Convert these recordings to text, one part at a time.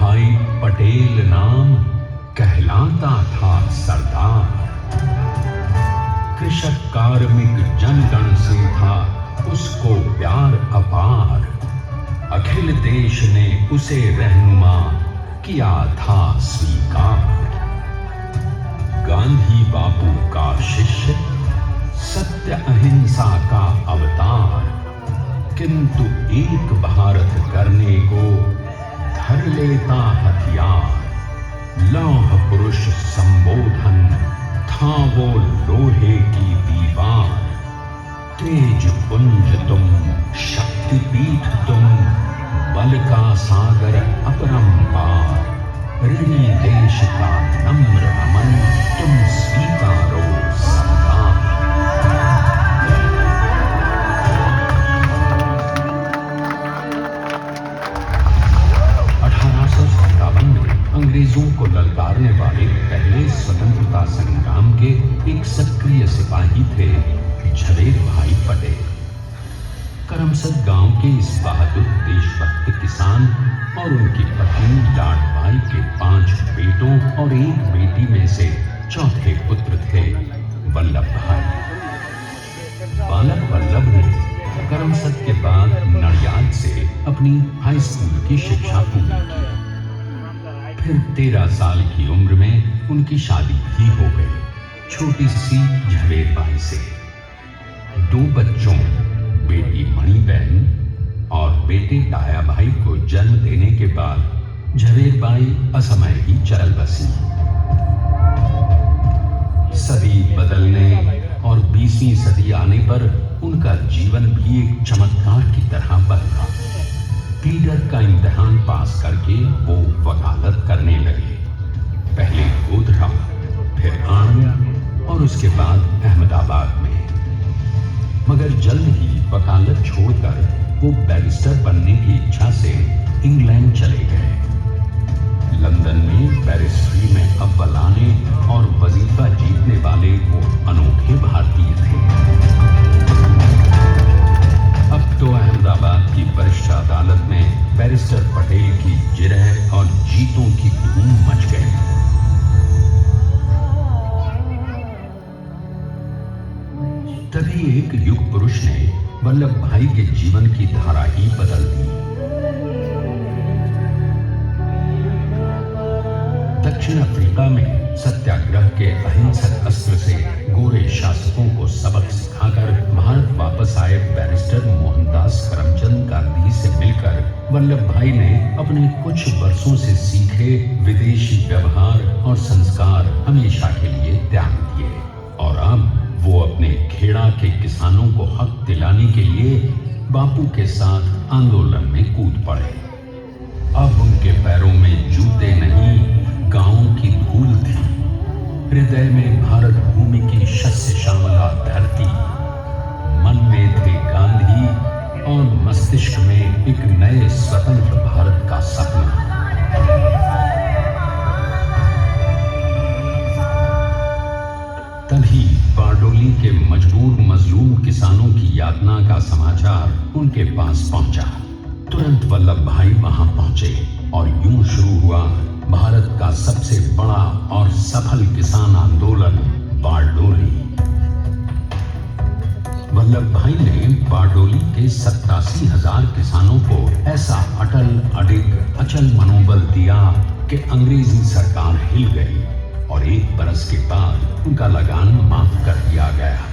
भाई पटेल नाम कहलाता था सरदार। कृषक कार्मिक जनगण से था उसको प्यार अपार। अखिल देश ने उसे रहनुमा किया था स्वीकार। गांधी बापू का शिष्य, सत्य अहिंसा का अवतार, किंतु एक भारत करने को धर लेता हथियार। लौह पुरुष संबोधन था वो लोहे की दीवार। तेज पुंज तुम, शक्तिपीठ तुम, बल का सागर अपरंपार। ऋणी देश का नम्र नमन तुम स्वीकारो सरदार। 1857 में अंग्रेजों को ललकारने वाले पहले स्वतंत्रता संग्राम के एक सक्रिय सिपाही थे झवेर भाई पटेल। करमसद गांव के इस बहादुर देशभक्त किसान और उनकी पत्नी लाडबाई के 5 बेटों और एक बेटी में से चौथे पुत्र थे वल्लभ भाई। बालक वल्लभ ने करमसद के बाद नडियाद से अपनी हाई स्कूल की शिक्षा पूरी की। फिर 13 साल की उम्र में उनकी शादी भी हो गई छोटी सी झवेर बाई से। 2 बच्चों, बेटी मणिबेन और बेटे डाया भाई को जन्म देने के बाद झवेर बाई असमय ही चल बसी। सदी बदलने और 20वीं सदी आने पर उनका जीवन भी एक चमत्कार की तरह बदला। पीडर का इम्तिहान पास करके वो वकालत करने लगे। पहले गोधरा, फिर आणंद और उसके बाद अहमदाबाद में। मगर जल्द ही वकालत छोड़कर वो बैरिस्टर बनने की इच्छा से इंग्लैंड चले गए। लंदन में बैरिस्ट्री में अव्वल आने और वजीफा जीतने वाले वो अनोखे भारतीय थे। अब तो अहमदाबाद की वरिष्ठ अदालत में बैरिस्टर पटेल की जिरह और जीतों की धूम मच गई। तभी एक युग पुरुष ने वल्लभ भाई के जीवन की धारा ही बदल दी। दक्षिण अफ्रीका में सत्याग्रह के अहिंसक अस्त्र से गोरे शासकों को सबक सिखाकर भारत वापस आए बैरिस्टर मोहनदास करमचंद गांधी से मिलकर वल्लभ भाई ने अपने कुछ वर्षों से सीखे विदेशी व्यवहार और संस्कार हमेशा के लिए त्याग दिए और अब वो अपने खेड़ा के किसानों को हक दिलाने के लिए बापू के साथ आंदोलन में कूद पड़े। अब उनके पैरों में जूते नहीं, गांवों की धूल थी। हृदय में भारत भूमि की शस्य श्यामला धरती। मन में थे गांधी और मस्तिष्क में एक नए स्वतंत्र भारत का सपना। तभी बारडोली के मजबूर मजलूम किसानों की यातना का समाचार उनके पास पहुंचा। तुरंत वल्लभ भाई वहां पहुंचे और यूं शुरू हुआ भारत का सबसे बड़ा और सफल किसान आंदोलन बारडोली। वल्लभ भाई ने बारडोली के 87,000 किसानों को ऐसा अटल अडिग अचल मनोबल दिया कि अंग्रेजी सरकार हिल गई और 1 बरस के बाद उनका लगान माफ कर दिया गया।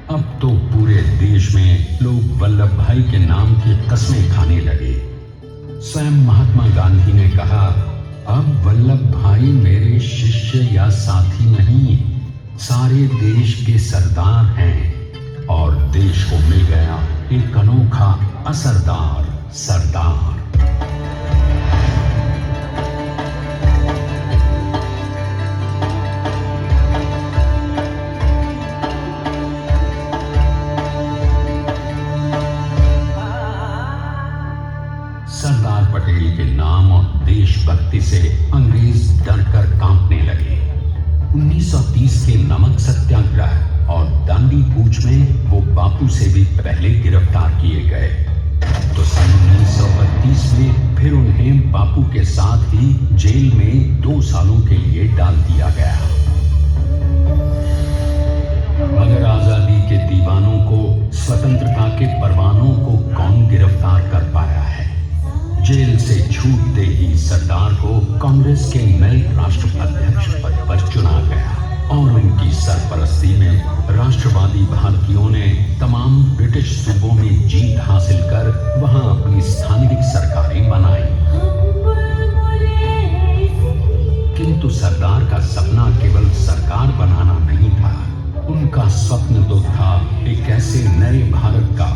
अब तो पूरे देश में लोग वल्लभ भाई के नाम की कस्में खाने लगे। स्वयं महात्मा गांधी ने कहा, अब वल्लभ भाई मेरे शिष्य या साथी नहीं, सारे देश के सरदार हैं और देश को मिल गया एक अनोखा असरदार सरदार। सरदार पटेल के नाम और देशभक्ति से अंग्रेज डरकर कांपने लगे। 1930 के नमक सत्याग्रह और दांडी कूच में वो बापू से भी पहले गिरफ्तार किए गए। तो सन 1932 में फिर उन्हें बापू के साथ ही जेल में 2 सालों के लिए डाल दिया गया। मगर आजादी के दीवानों को, स्वतंत्रता के परवानों को कौन गिरफ्तार कर पाया है? जेल से छूटते ही सरदार को कांग्रेस के नए राष्ट्राध्यक्ष पद पर चुना गया और उनकी सरपरस्ती में राष्ट्रवादी भारतीयों ने तमाम ब्रिटिश सूबों में जीत हासिल कर वहां अपनी स्थानिक सरकारें बनाई। किंतु सरदार का सपना केवल सरकार बनाना नहीं था। उनका स्वप्न तो था एक ऐसे नए भारत का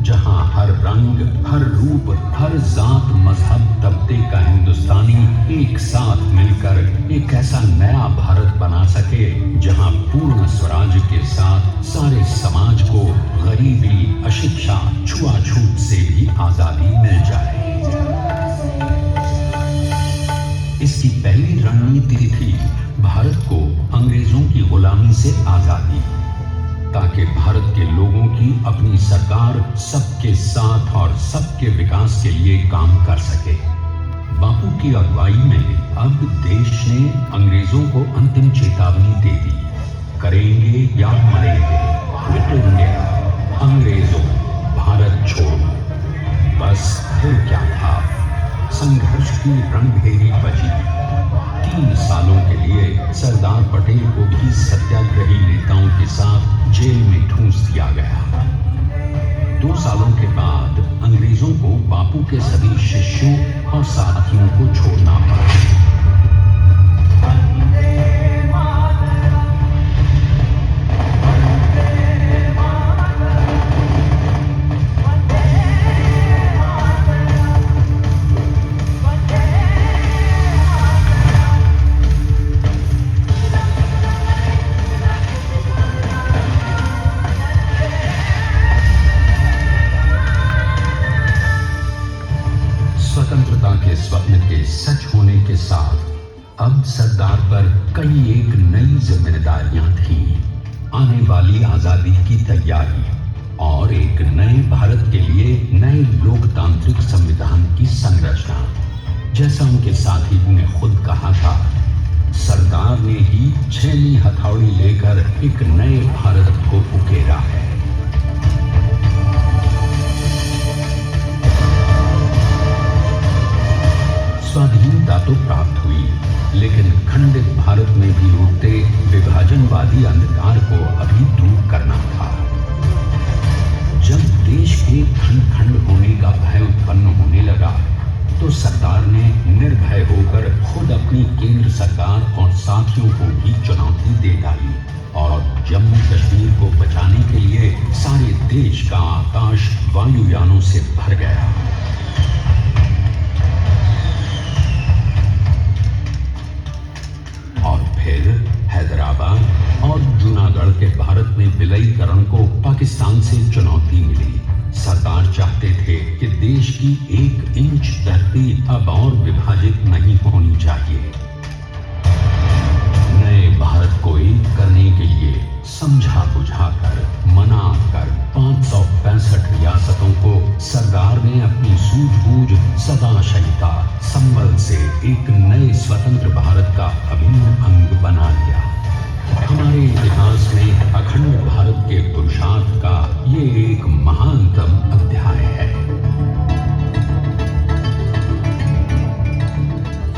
जहां हर रंग, हर रूप, हर जात, मजहब, तबके का हिंदुस्तानी एक साथ मिलकर एक ऐसा नया भारत बना सके जहां पूर्ण स्वराज के साथ सारे समाज को गरीबी, अशिक्षा, छुआछूत से भी आजादी मिल जाए। इसकी पहली रणनीति थी भारत को अंग्रेजों की गुलामी से आजादी, ताकि भारत के लोगों की अपनी सरकार सबके साथ और सबके विकास के लिए काम कर सके। बापू की अगुवाई में अब देश ने अंग्रेजों को अंतिम चेतावनी दे दी, करेंगे या मरेंगे, क्विट इंडिया, अंग्रेजों भारत छोड़ो। बस फिर क्या था, संघर्ष की रणभेरी बजी। 3 सालों के लिए सरदार पटेल को भी सत्याग्रही नेताओं के साथ जेल में ठूंस दिया गया। 2 सालों के बाद अंग्रेजों को बापू के सभी शिष्यों और साथियों को छोड़ना पड़ा। स्वतंत्रता के स्वप्न के सच होने के साथ अब सरदार पर कई एक नई जिम्मेदारियां थीं। आने वाली आजादी की तैयारी और एक नए भारत के लिए नए लोकतांत्रिक संविधान की संरचना। जैसा उनके साथी ने खुद कहा था, सरदार ने ही 6वीं हथौड़ी लेकर एक नए भारत को उकेरा है। स्वाधीनता तो प्राप्त हुई, लेकिन खंडित भारत में भी उठते विभाजनवादी अंधकार को अभी दूर करना था। जब देश के खंड खंड होने का भय उत्पन्न होने लगा, तो सरदार ने निर्भय होकर खुद अपनी केंद्र सरकार और साथियों को भी चुनौती दे डाली और जम्मू कश्मीर को बचाने के लिए सारे देश का आकाश वायुयानों से भर गया। फिर हैदराबाद और जूनागढ़ के भारत में विलयीकरण को पाकिस्तान से चुनौती मिली। सरदार चाहते थे कि देश की 1 इंच धरती अब और विभाजित नहीं होनी चाहिए। नए भारत को एक करने के लिए समझा बुझाकर, मना कर 565 रियासतों को सरदार ने अपनी सूझबूझ, सदाशयिता, संबल से एक नए स्वतंत्र भारत का अभिन्न अंग बना लिया। हमारे इतिहास में अखंड भारत के पुरुषार्थ का ये एक महानतम अध्याय है।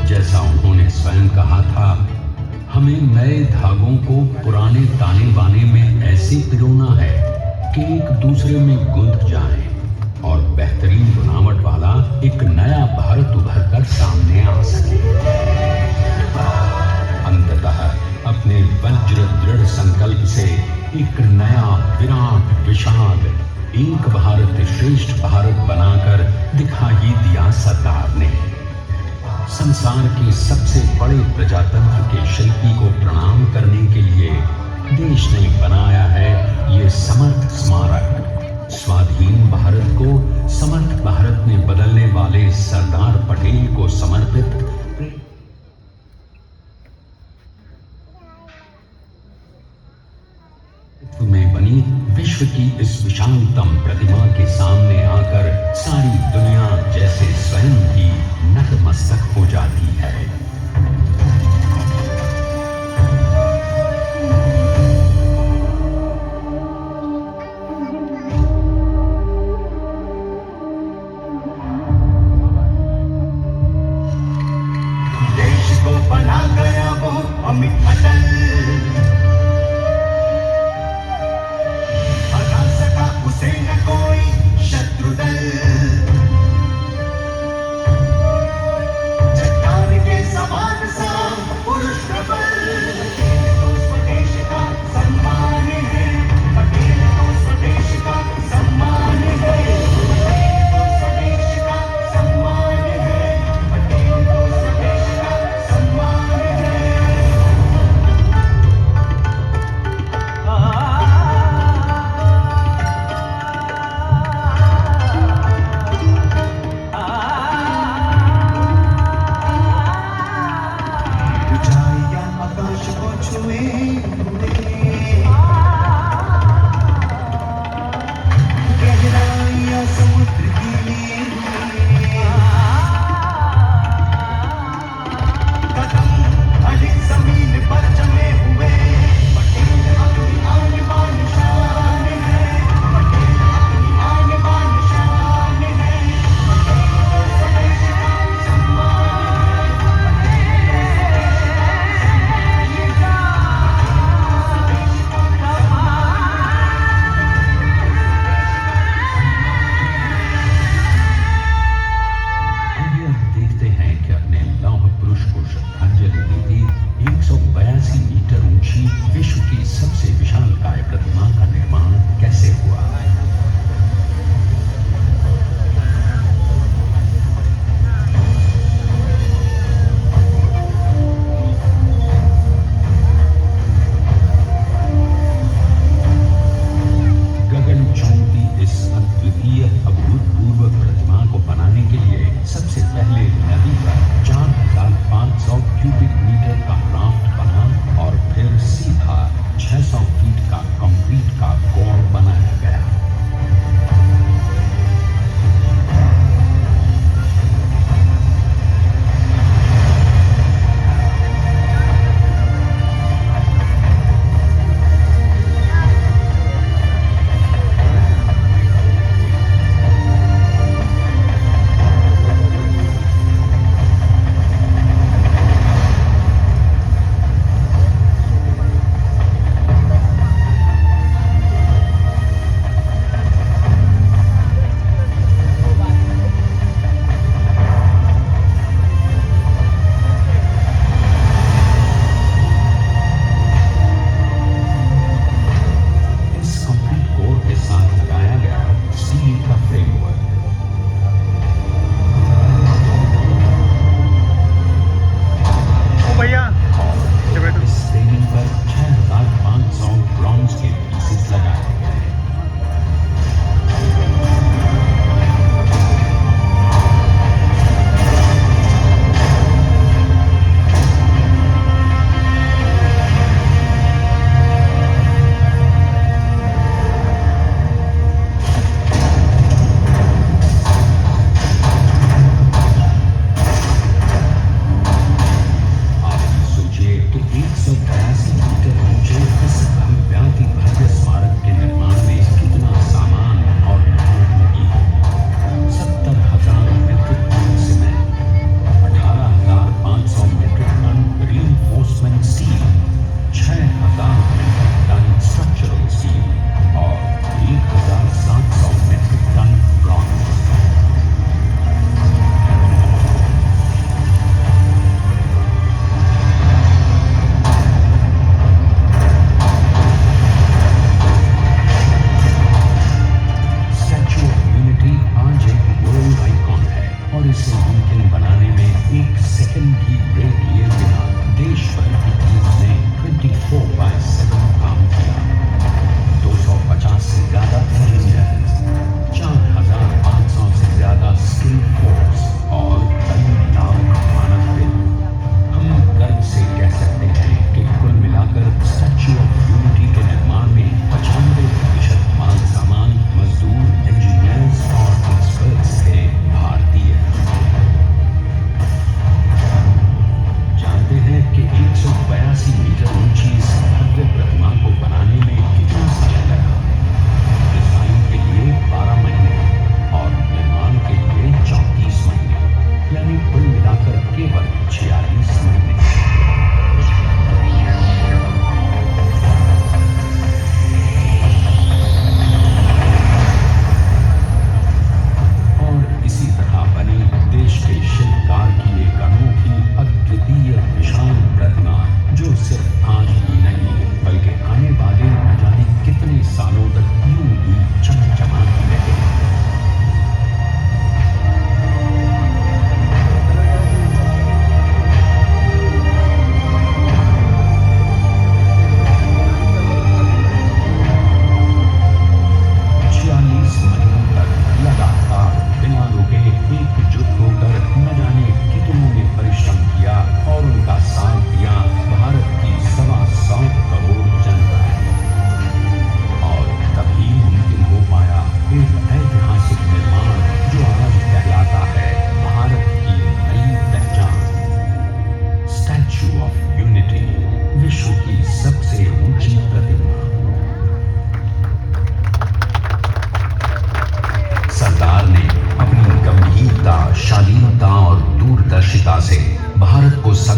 जैसा उन्होंने स्वयं कहा था, हमें नए धागों को पुराने ताने बाने में ऐसे पिरोना है कि एक दूसरे में गुंथ जाएं और बेहतरीन बनावट वाला एक नया भारत उभर कर सामने आ सके। अंततः अपने वज्र दृढ़ संकल्प से एक नया विराट विशाल एक भारत श्रेष्ठ भारत बनाकर दिखा ही दिया सरदार ने। संसार के सबसे बड़े प्रजातंत्र के शिल्पी को प्रणाम करने के लिए देश ने बनाया है ये समर्थ स्मारक। स्वाधीन भारत को समर्थ भारत में बदलने वाले सरदार पटेल को समर्पित में बनी विश्व विश्व की इस विशालतम प्रतिमा के सामने आकर सारी दुनिया जैसे स्वयं ही नतमस्तक हो जाती है। देश को बना गया वो अमित अटल, हरा सका उसे न कोई शत्रु दल। चट्टान के समान सा पुरुष प्रबल, पटेल तो स्वदेश का सम्मान है, पटेल तो स्वदेश का सम्मान है, पटेल तो स्वदेश का सम्मान है, पटेल तो स्वदेश का सम्मान है।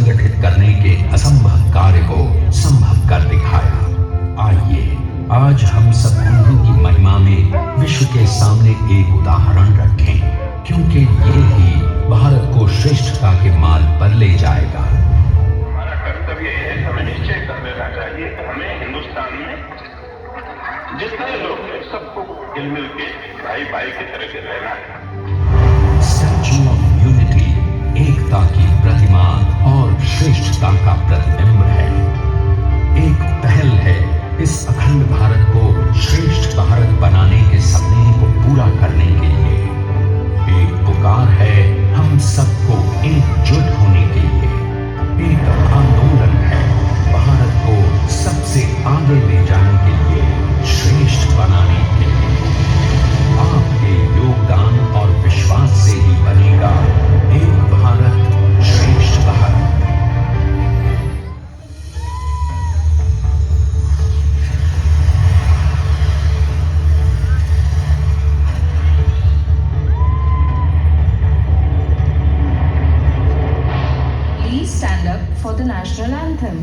संगठित करने के असंभव कार्य को संभव कर दिखाया। आइए आज हम सब उन्हीं की महिमा में विश्व के सामने एक उदाहरण रखें, क्योंकि ये ही भारत को श्रेष्ठता के मार्ग पर ले जाएगा। हमारा कर्तव्य है, हमें निश्चय कर लेना चाहिए कि हमें हिंदुस्तान में जितने लोग हैं सबको मिल के भाई भाई की तरह के रहना है। स्टैच्यू ऑफ यूनिटी एकता की प्रतिमा और श्रेष्ठता का प्रतिबिंब है। एक पहल है इस अखंड भारत को श्रेष्ठ भारत बनाने के सपने को पूरा करने के लिए। एक पुकार है हम सबको एकजुट होने के लिए। एक आंदोलन है भारत को सबसे आगे ले जाने के लिए, श्रेष्ठ बनाने के लिए। आपके योगदान और विश्वास से ही बनेगा एक भारत श्रेष्ठ Bharat. Please stand up for the national anthem.